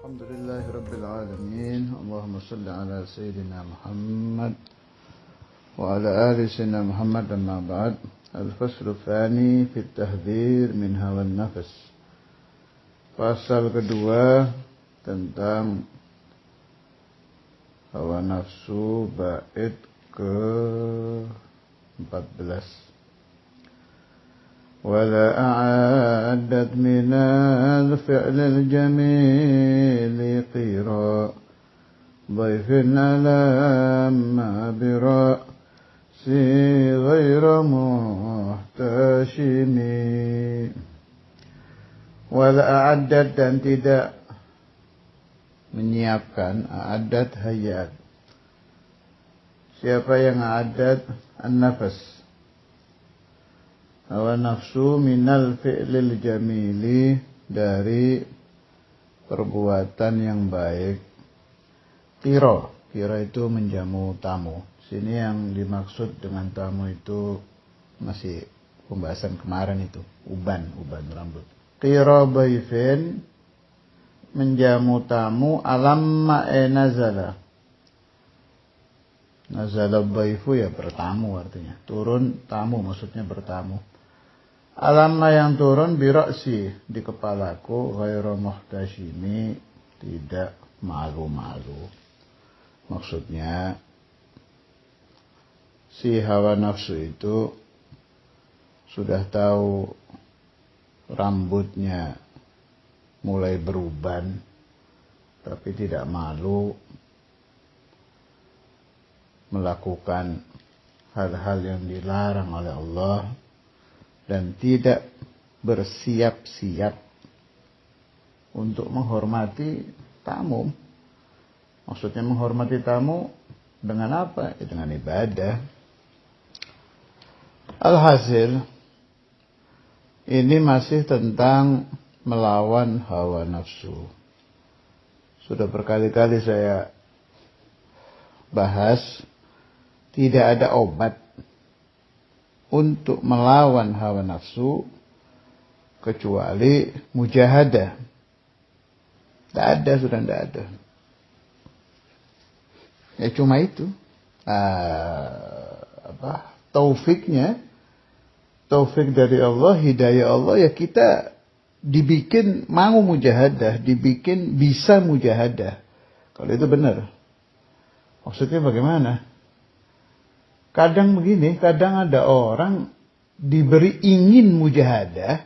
Alhamdulillahi Rabbil Alamin. Allahumma salli ala Sayyidina Muhammad wa ala ali Sayyidina Muhammad, amma ba'd. Al-faslu tsani fi tahdhir min hawa nafas. Pasal kedua tentang hawa nafsu, bait ke-14. ولا أعدت من الفعل الجميل قيرا ضيف ألم برأسي غير محتشم ولا أعدت dan tidak menyiapkan. A'adat hayat. Siapa yang a'adat? An-nafas. Hawa nafsu minal fi'lil jamili, dari perbuatan yang baik. Kira itu menjamu tamu. Sini yang dimaksud dengan tamu itu masih pembahasan kemarin itu, uban rambut. Kira baifin, menjamu tamu. Alamma nazala. Nazala baifu ya bertamu artinya. Turun tamu maksudnya bertamu. Alamma yang turun biraksi, di kepalaku, ghairu muhtashimi, tidak malu-malu. Maksudnya si hawa nafsu itu sudah tahu rambutnya mulai beruban, tapi tidak malu melakukan hal-hal yang dilarang oleh Allah, dan tidak bersiap-siap untuk menghormati tamu. Maksudnya menghormati tamu dengan apa? Ya, dengan ibadah. Alhasil, ini masih tentang melawan hawa nafsu. Sudah berkali-kali saya bahas, tidak ada obat untuk melawan hawa nafsu kecuali mujahadah. Sudah tidak ada. Ya cuma itu. Taufik dari Allah, hidayah Allah, ya kita dibikin mau mujahadah, dibikin bisa mujahadah. Kalau itu benar. Maksudnya bagaimana? Kadang begini, kadang ada orang diberi ingin mujahadah,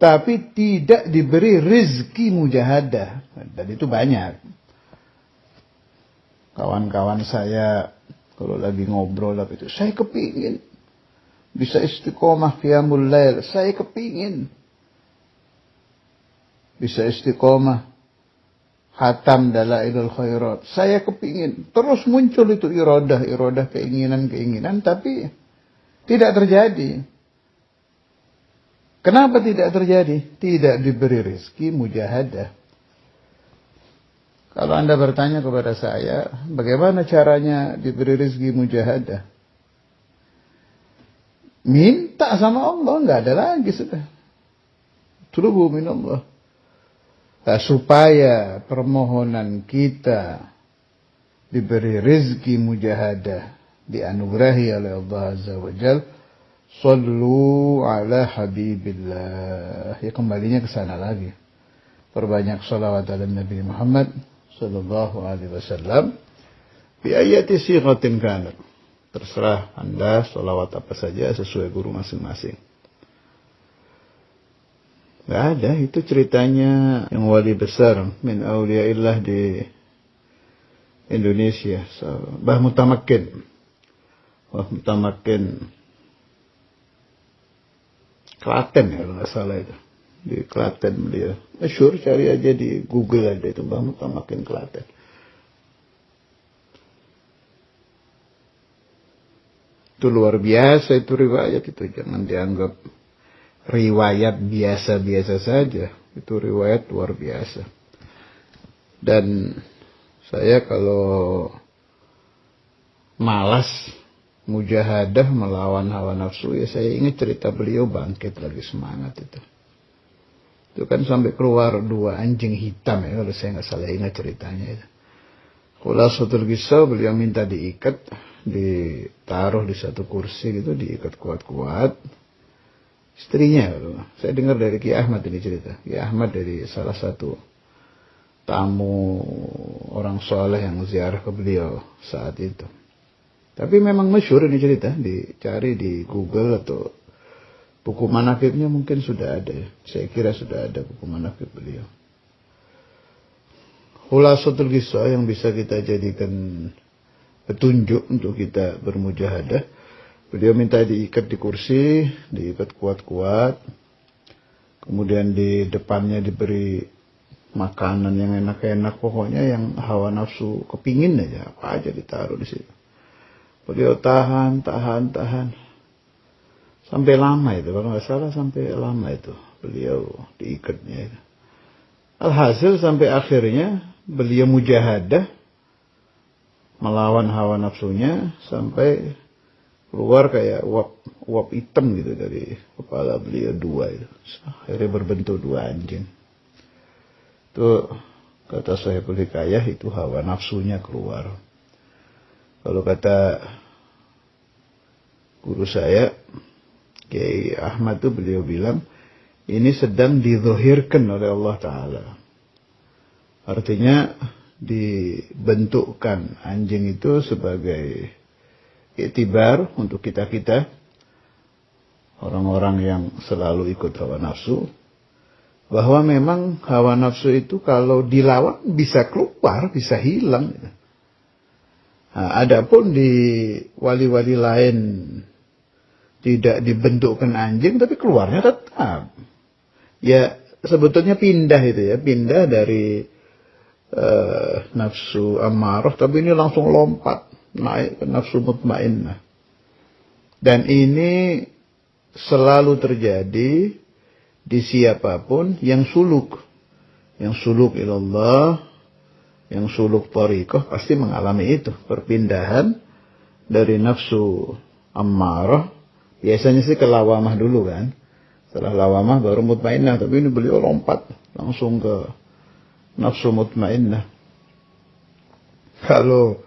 tapi tidak diberi rezeki mujahadah. Dan itu banyak. Kawan-kawan saya, kalau lagi ngobrol, itu saya kepingin bisa istiqomah qiyamul lail. Saya kepingin bisa istiqomah hatam dalailul khairat. Saya kepingin. Terus muncul itu iradah, keinginan, tapi tidak terjadi. Kenapa tidak terjadi? Tidak diberi rezeki mujahadah. Kalau Anda bertanya kepada saya, bagaimana caranya diberi rezeki mujahadah? Minta sama Allah, nggak ada lagi sudah. Tulubu minallah. Supaya permohonan kita diberi rezeki mujahadah, dianugerahi oleh Allah Azza wa Jal, sallu ala habibillah. Ya kembalinya ke sana lagi. Perbanyak salawat ala Nabi Muhammad sallallahu alaihi wasallam bi ayati sighatin kanat. Terserah Anda salawat apa saja sesuai guru masing-masing. Nggak ada, itu ceritanya yang wali besar min auliyaillah di Indonesia, Mbah Mutamakin. Klaten ya kalau nggak salah itu. Di Klaten beliau. Masyhur, cari aja di Google ada itu, Mbah Mutamakin Klaten. Itu luar biasa itu riwayat itu, jangan dianggap riwayat biasa-biasa saja. Itu riwayat luar biasa. Dan saya kalau malas mujahadah melawan hawa nafsu, ya saya ingat cerita beliau, bangkit lagi semangat itu. Itu kan sampai keluar 2 anjing hitam ya, kalau saya nggak salah ingat ceritanya itu. Khulasatul Qissah, beliau minta diikat, ditaruh di satu kursi gitu, diikat kuat-kuat. Istrinya, saya dengar dari Ki Ahmad ini cerita. Ki Ahmad dari salah satu tamu orang soleh yang ziarah ke beliau saat itu. Tapi memang masyhur ini cerita, dicari di Google atau buku manaqibnya mungkin sudah ada. Saya kira sudah ada buku manaqib beliau. Khulasatul Qissah yang bisa kita jadikan petunjuk untuk kita bermujahadah. Beliau minta diikat di kursi, diikat kuat-kuat. Kemudian di depannya diberi makanan yang enak-enak, pokoknya yang hawa nafsu kepingin aja, apa aja ditaruh di situ. Beliau tahan. Sampai lama itu, kalau nggak salah sampai lama itu beliau diikatnya itu. Alhasil sampai akhirnya beliau mujahadah melawan hawa nafsunya sampai keluar kayak uap hitam gitu dari kepala beliau 2 itu. Akhirnya berbentuk 2 anjing. Itu kata Sahibul Hikayah, itu hawa nafsunya keluar. Kalau kata guru saya Kiai Ahmad itu, beliau bilang ini sedang dizahirkan oleh Allah Ta'ala. Artinya dibentukkan anjing itu sebagai iktibar untuk kita-kita, orang-orang yang selalu ikut hawa nafsu, bahwa memang hawa nafsu itu kalau dilawan bisa keluar, bisa hilang. Nah, adapun di wali-wali lain tidak dibentukkan anjing, tapi keluarnya tetap. Ya sebetulnya pindah itu ya, pindah dari nafsu ammarah, tapi ini langsung lompat naik ke nafsu mutmainnah. Dan ini selalu terjadi di siapapun yang suluk ilallah, yang suluk thariqah, pasti mengalami itu, perpindahan dari nafsu ammarah. Biasanya sih ke lawamah dulu kan. Setelah lawamah baru mutmainnah. Tapi ini beliau lompat langsung ke nafsu mutmainnah. Kalau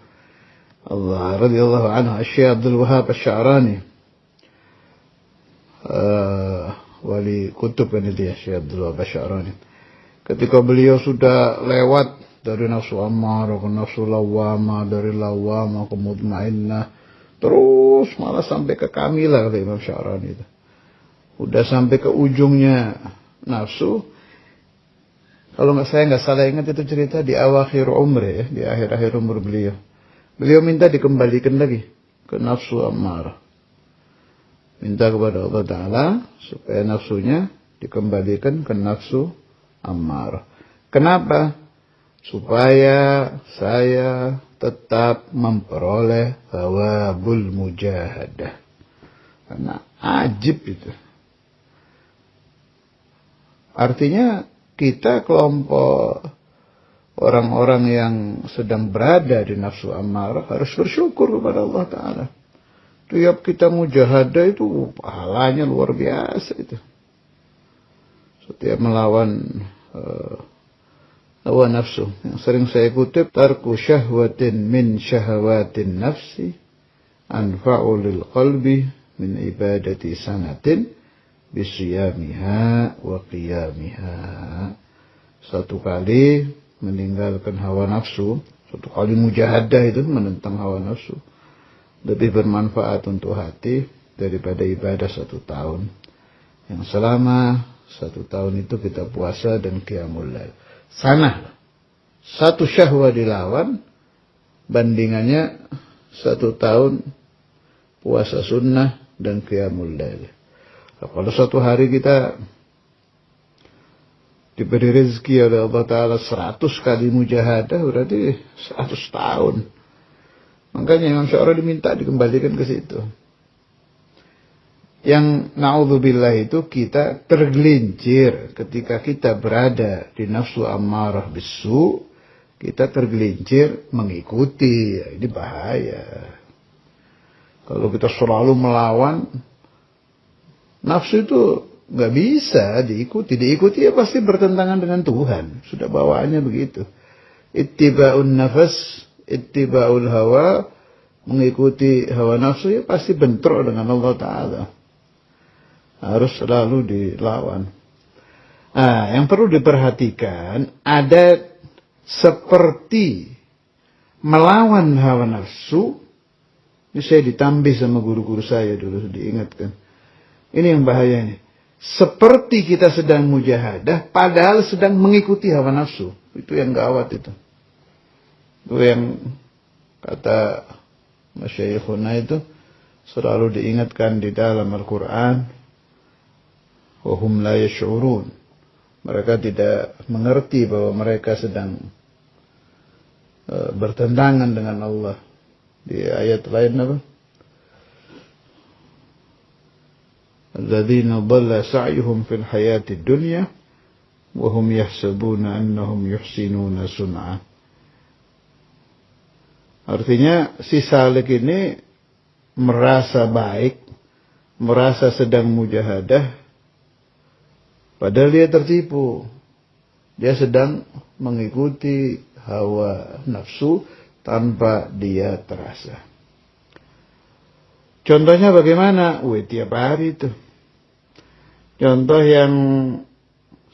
Allah radhiyallahu anhu Syekh Abdul Wahab Asy-Sya'rani, wali kutub ini dia, Syekh Abdul Wahab Asy-Sya'rani. Ketika beliau sudah lewat dari nafsu ammarah ke nafsu lawamah, dari lawamah ke mutmainnah, terus malah sampai ke kamilah, kata Imam Sya'rani itu. Udah sampai ke ujungnya nafsu. Kalau saya nggak salah ingat itu cerita di awakhir umri ya, di akhir-akhir umur beliau. Beliau minta dikembalikan lagi ke nafsu ammarah. Minta kepada Allah Ta'ala supaya nafsunya dikembalikan ke nafsu ammarah. Kenapa? Supaya saya tetap memperoleh thawabul mujahadah. Karena ajib itu. Artinya kita kelompok orang-orang yang sedang berada di nafsu ammarah harus bersyukur kepada Allah Ta'ala. Tiap kita mujahadah itu pahalanya luar biasa itu. Setiap melawan hawa nafsu. Yang sering saya kutip, tarku syahwatin min syahwatin nafsi anfa'u lil qalbi min ibadati sanatin bisiyamiha wa qiyamiha. Satu kali meninggalkan hawa nafsu, satu kali mujahadah itu menentang hawa nafsu, lebih bermanfaat untuk hati daripada ibadah 1 tahun. Yang selama 1 tahun itu kita puasa dan qiyamul lail. Sana 1 syahwat dilawan, bandingannya 1 tahun puasa sunnah dan qiyamul lail. Kalau 1 hari kita diberi rezeki oleh Allah Ta'ala 100 kali mujahadah, berarti 100 tahun. Makanya Imam Sya'rani diminta dikembalikan ke situ. Yang na'udzubillah itu kita tergelincir ketika kita berada di nafsu ammarah bisu, kita tergelincir mengikuti. Ini bahaya. Kalau kita selalu melawan, nafsu itu nggak bisa diikuti ya pasti bertentangan dengan Tuhan. Sudah bawaannya begitu. Ittiba'un nafas, ittiba'ul hawa, mengikuti hawa nafsu ya pasti bentrok dengan Allah Ta'ala. Harus selalu dilawan. Nah, yang perlu diperhatikan ada seperti melawan hawa nafsu. Ini saya ditambih sama guru-guru saya dulu, diingatkan. Ini yang bahayanya. Seperti kita sedang mujahadah, padahal sedang mengikuti hawa nafsu. Itu yang gawat itu. Itu yang kata Masyayikhuna itu selalu diingatkan di dalam Al-Quran. Wahum la yash'urun. Mereka tidak mengerti bahwa mereka sedang bertentangan dengan Allah. Di ayat lain apa? Alladzina dhalla sa'yuhum fil hayati dunya wa hum yahsabuna annahum yuhsinuna sun'a. Artinya si salik ini merasa baik, merasa sedang mujahadah, padahal dia tertipu. Dia sedang mengikuti hawa nafsu tanpa dia terasa. Contohnya bagaimana? Tiap hari itu. Contoh yang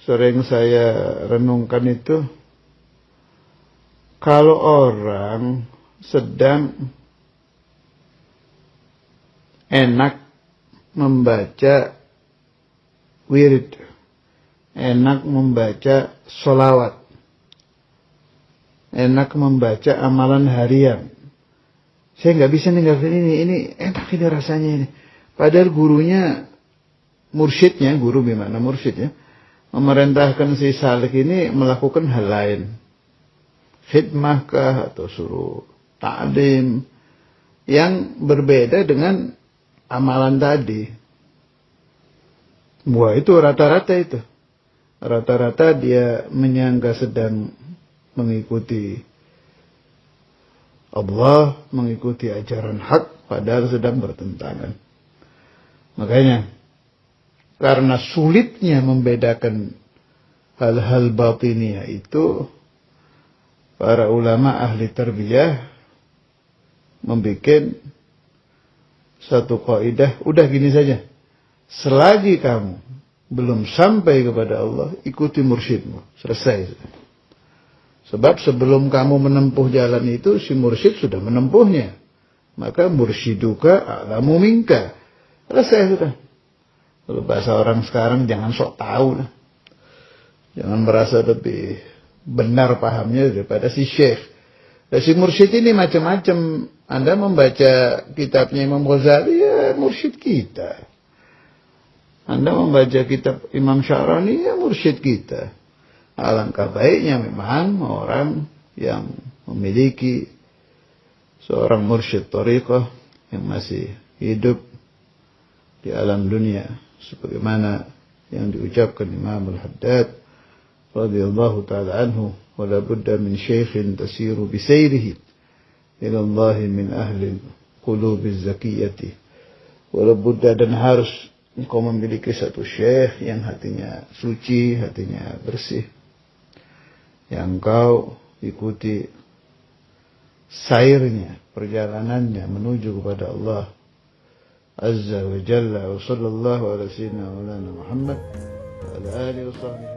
sering saya renungkan itu, kalau orang sedang enak membaca wirid, enak membaca sholawat, enak membaca amalan harian. Saya nggak bisa ninggalin ini enak ini rasanya ini. Padahal gurunya, mursyidnya, guru gimana mursyidnya, memerintahkan si salik ini melakukan hal lain. Khidmah kah atau suruh ta'lim yang berbeda dengan amalan tadi. Wah, itu rata-rata itu. Rata-rata dia menyangka sedang mengikuti Allah, mengikuti ajaran hak, padahal sedang bertentangan. Makanya, karena sulitnya membedakan hal-hal batiniah itu, para ulama ahli tarbiyah membuat satu kaidah, udah gini saja. Selagi kamu belum sampai kepada Allah, ikuti mursyidmu. Selesai. Sebab sebelum kamu menempuh jalan itu, si mursyid sudah menempuhnya. Maka mursyiduka a'lamu minka. Selesai sudah. Kalau bahasa orang sekarang, jangan sok tahu lah. Jangan merasa lebih benar pahamnya daripada si syekh. Dan si mursyid ini macam-macam. Anda membaca kitabnya Imam Ghazali, ya mursyid kita. Anda membaca kitab Imam Sya'rani, ya mursyid kita. Alangkah baiknya memang orang yang memiliki seorang mursyid thariqah yang masih hidup di alam dunia. Sebagaimana yang diucapkan Imam Al-Haddad radhiyallahu ta'ala anhu, wala budda min syaikhin tasiru bisayrihi ila Allah min ahli qulubiz zakiyati. Wala budda, dan harus engkau memiliki satu syekh yang hatinya suci, hatinya bersih, yang engkau ikuti sairnya, perjalanannya menuju kepada Allah Azza wa Jalla. Wa sallallahu ala sayyidina Muhammad wa ala alihi wa sahbihi.